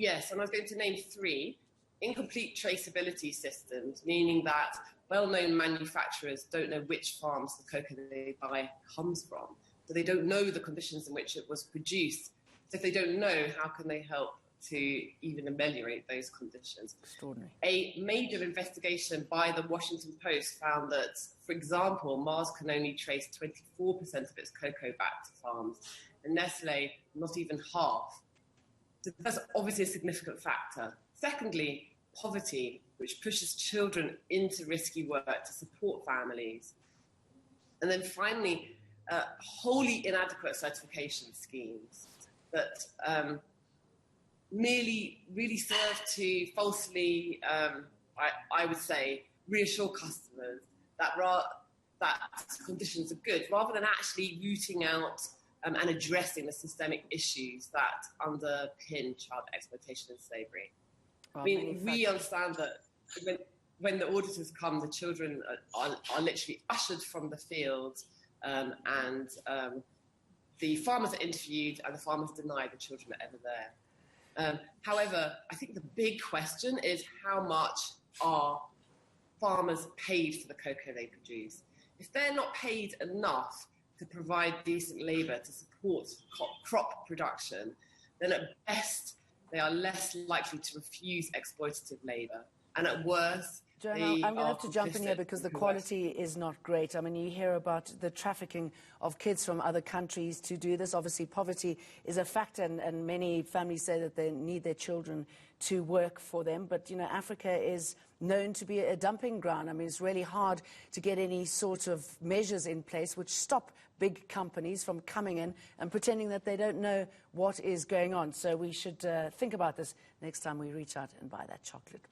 Yes, and I was going to name three. Incomplete traceability systems, meaning that well-known manufacturers don't know which farms the cocoa they buy comes from. So they don't know the conditions in which it was produced. So if they don't know, how can they help to even ameliorate those conditions? Extraordinary. A major investigation by the Washington Post found that, for example, Mars can only trace 24% of its cocoa back to farms, and Nestle not even half. So that's obviously a significant factor. Secondly, poverty, which pushes children into risky work to support families. And then finally, wholly inadequate certification schemes that merely really serve to falsely, I would say, reassure customers that conditions are good, rather than actually rooting out and addressing the systemic issues that underpin child exploitation and slavery. Well, I mean, we understand that when the auditors come, the children are literally ushered from the field, and the farmers are interviewed, and the farmers deny the children are ever there. However, I think the big question is, how much are farmers paid for the cocoa they produce? If they're not paid enough to provide decent labour to support crop production, then at best they are less likely to refuse exploitative labour. And at worst, Joanna, I'm going to have to jump in here because the quality is not great. I mean, you hear about the trafficking of kids from other countries to do this. Obviously, poverty is a factor, and many families say that they need their children to work for them. But, you know, Africa is known to be a dumping ground. I mean, it's really hard to get any sort of measures in place which stop big companies from coming in and pretending that they don't know what is going on. So we should think about this next time we reach out and buy that chocolate.